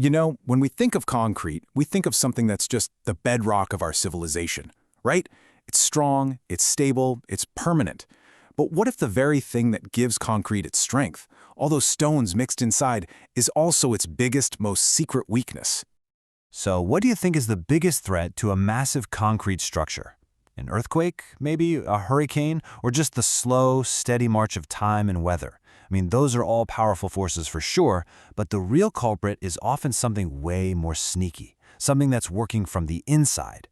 You know, when we think of concrete, we think of something that's just the bedrock of our civilization, right? It's strong, it's stable, it's permanent. But what if the very thing that gives concrete its strength, all those stones mixed inside, is also its biggest, most secret weakness? So what do you think is the biggest threat to a massive concrete structure? An earthquake, maybe a hurricane, or just the slow, steady march of time and weather? I mean, those are all powerful forces for sure, but the real culprit is often something way more sneaky, something that's working from the inside.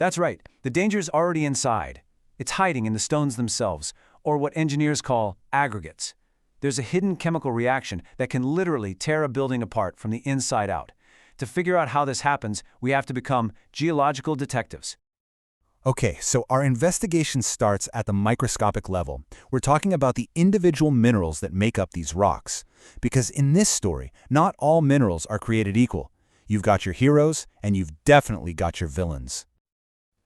That's right. The danger's already inside. It's hiding in the stones themselves, or what engineers call aggregates. There's a hidden chemical reaction that can literally tear a building apart from the inside out. To figure out how this happens, we have to become geological detectives. Okay, so our investigation starts at the microscopic level. We're talking about the individual minerals that make up these rocks. Because in this story, not all minerals are created equal. You've got your heroes, and you've definitely got your villains.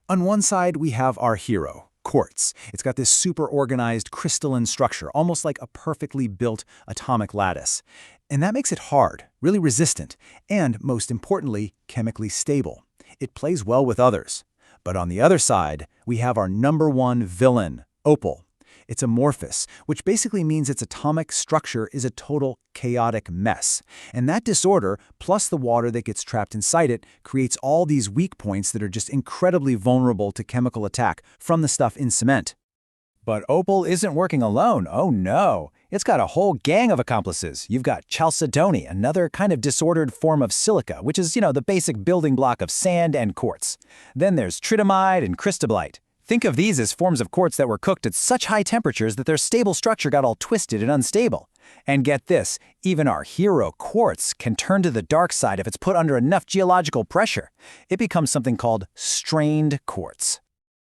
On one side, we have our hero, quartz. It's got this super organized crystalline structure, almost like a perfectly built atomic lattice. And that makes it hard, really resistant, and, most importantly, chemically stable. It plays well with others. But on the other side, we have our number one villain, opal. It's amorphous, which basically means its atomic structure is a total chaotic mess. And that disorder, plus the water that gets trapped inside it, creates all these weak points that are just incredibly vulnerable to chemical attack from the stuff in cement. But opal isn't working alone, oh no. It's got a whole gang of accomplices. You've got chalcedony, another kind of disordered form of silica, which is, the basic building block of sand and quartz. Then there's tritamide and cristablite. Think of these as forms of quartz that were cooked at such high temperatures that their stable structure got all twisted and unstable. And get this, even our hero quartz can turn to the dark side if it's put under enough geological pressure. It becomes something called strained quartz.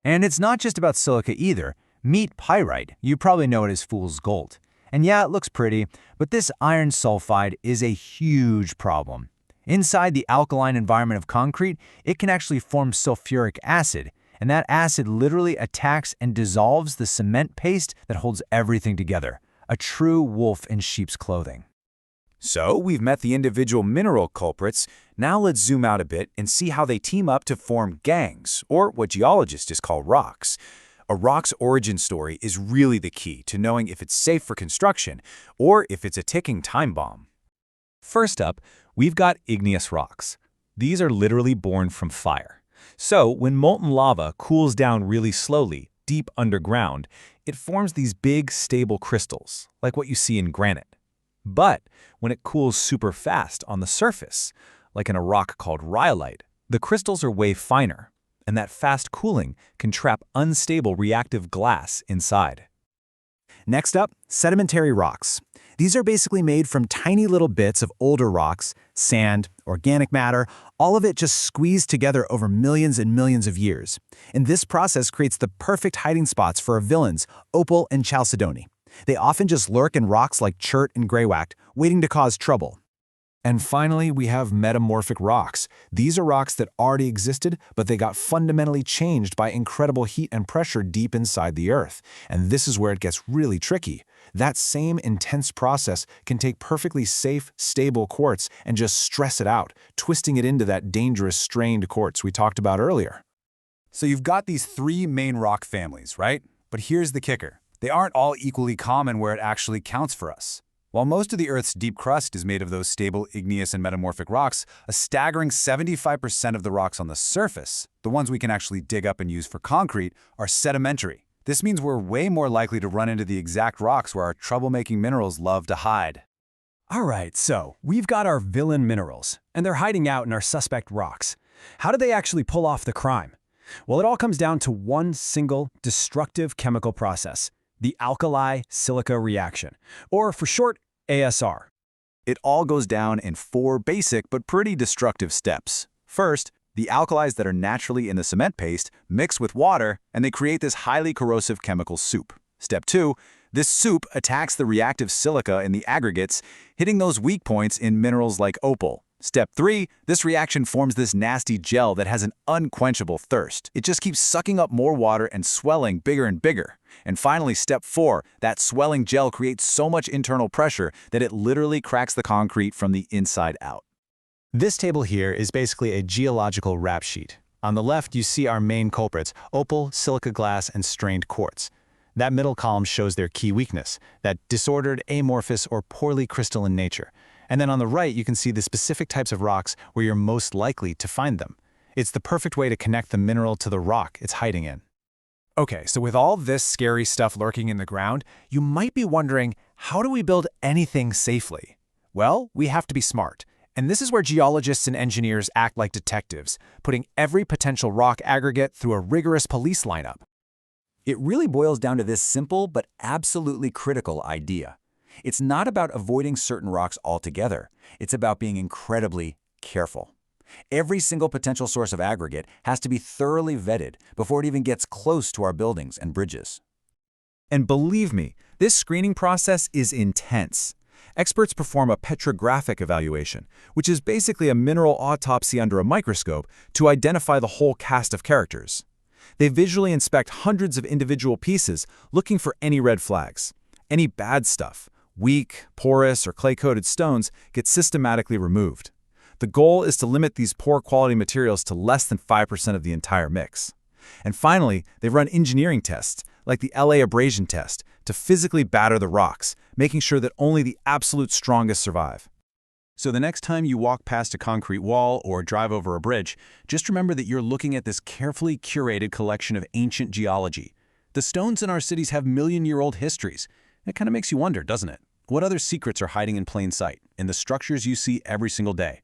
And it's not just about silica either. Meet pyrite. You probably know it as fool's gold. And yeah, it looks pretty, but this iron sulfide is a huge problem. Inside the alkaline environment of concrete, it can actually form sulfuric acid, and that acid literally attacks and dissolves the cement paste that holds everything together. A true wolf in sheep's clothing. So we've met the individual mineral culprits. Now let's zoom out a bit and see how they team up to form gangs, or what geologists just call rocks. A rock's origin story is really the key to knowing if it's safe for construction or if it's a ticking time bomb. First up, we've got igneous rocks. These are literally born from fire. So when molten lava cools down really slowly, deep underground, it forms these big, stable crystals, like what you see in granite. But when it cools super fast on the surface, like in a rock called rhyolite, the crystals are way finer. And that fast cooling can trap unstable reactive glass inside. Next up, sedimentary rocks. These are basically made from tiny little bits of older rocks, sand, organic matter, all of it just squeezed together over millions and millions of years. And this process creates the perfect hiding spots for our villains, opal and chalcedony. They often just lurk in rocks like chert and greywacke, waiting to cause trouble. And finally, we have metamorphic rocks. These are rocks that already existed, but they got fundamentally changed by incredible heat and pressure deep inside the earth. And this is where it gets really tricky. That same intense process can take perfectly safe, stable quartz and just stress it out, twisting it into that dangerous strained quartz we talked about earlier. So you've got these three main rock families, right? But here's the kicker. They aren't all equally common where it actually counts for us. While most of the Earth's deep crust is made of those stable igneous and metamorphic rocks, a staggering 75% of the rocks on the surface, the ones we can actually dig up and use for concrete, are sedimentary. This means we're way more likely to run into the exact rocks where our troublemaking minerals love to hide. All right, so we've got our villain minerals, and they're hiding out in our suspect rocks. How do they actually pull off the crime? Well, it all comes down to one single destructive chemical process. The alkali-silica reaction, or for short, ASR. It all goes down in four basic but pretty destructive steps. First, the alkalis that are naturally in the cement paste mix with water and they create this highly corrosive chemical soup. Step 2, this soup attacks the reactive silica in the aggregates, hitting those weak points in minerals like opal. Step 3, this reaction forms this nasty gel that has an unquenchable thirst. It just keeps sucking up more water and swelling bigger and bigger. And finally, step 4, that swelling gel creates so much internal pressure that it literally cracks the concrete from the inside out. This table here is basically a geological rap sheet. On the left, you see our main culprits, opal, silica glass, and strained quartz. That middle column shows their key weakness, that disordered, amorphous, or poorly crystalline nature. And then on the right, you can see the specific types of rocks where you're most likely to find them. It's the perfect way to connect the mineral to the rock it's hiding in. Okay, so with all this scary stuff lurking in the ground, you might be wondering, how do we build anything safely? Well, we have to be smart. And this is where geologists and engineers act like detectives, putting every potential rock aggregate through a rigorous police lineup. It really boils down to this simple but absolutely critical idea. It's not about avoiding certain rocks altogether. It's about being incredibly careful. Every single potential source of aggregate has to be thoroughly vetted before it even gets close to our buildings and bridges. And believe me, this screening process is intense. Experts perform a petrographic evaluation, which is basically a mineral autopsy under a microscope to identify the whole cast of characters. They visually inspect hundreds of individual pieces, looking for any red flags. Any bad stuff, weak, porous, or clay-coated stones, get systematically removed. The goal is to limit these poor quality materials to less than 5% of the entire mix. And finally, they run engineering tests, like the LA abrasion test, to physically batter the rocks, making sure that only the absolute strongest survive. So the next time you walk past a concrete wall or drive over a bridge, just remember that you're looking at this carefully curated collection of ancient geology. The stones in our cities have million-year-old histories. It kind of makes you wonder, doesn't it? What other secrets are hiding in plain sight in the structures you see every single day?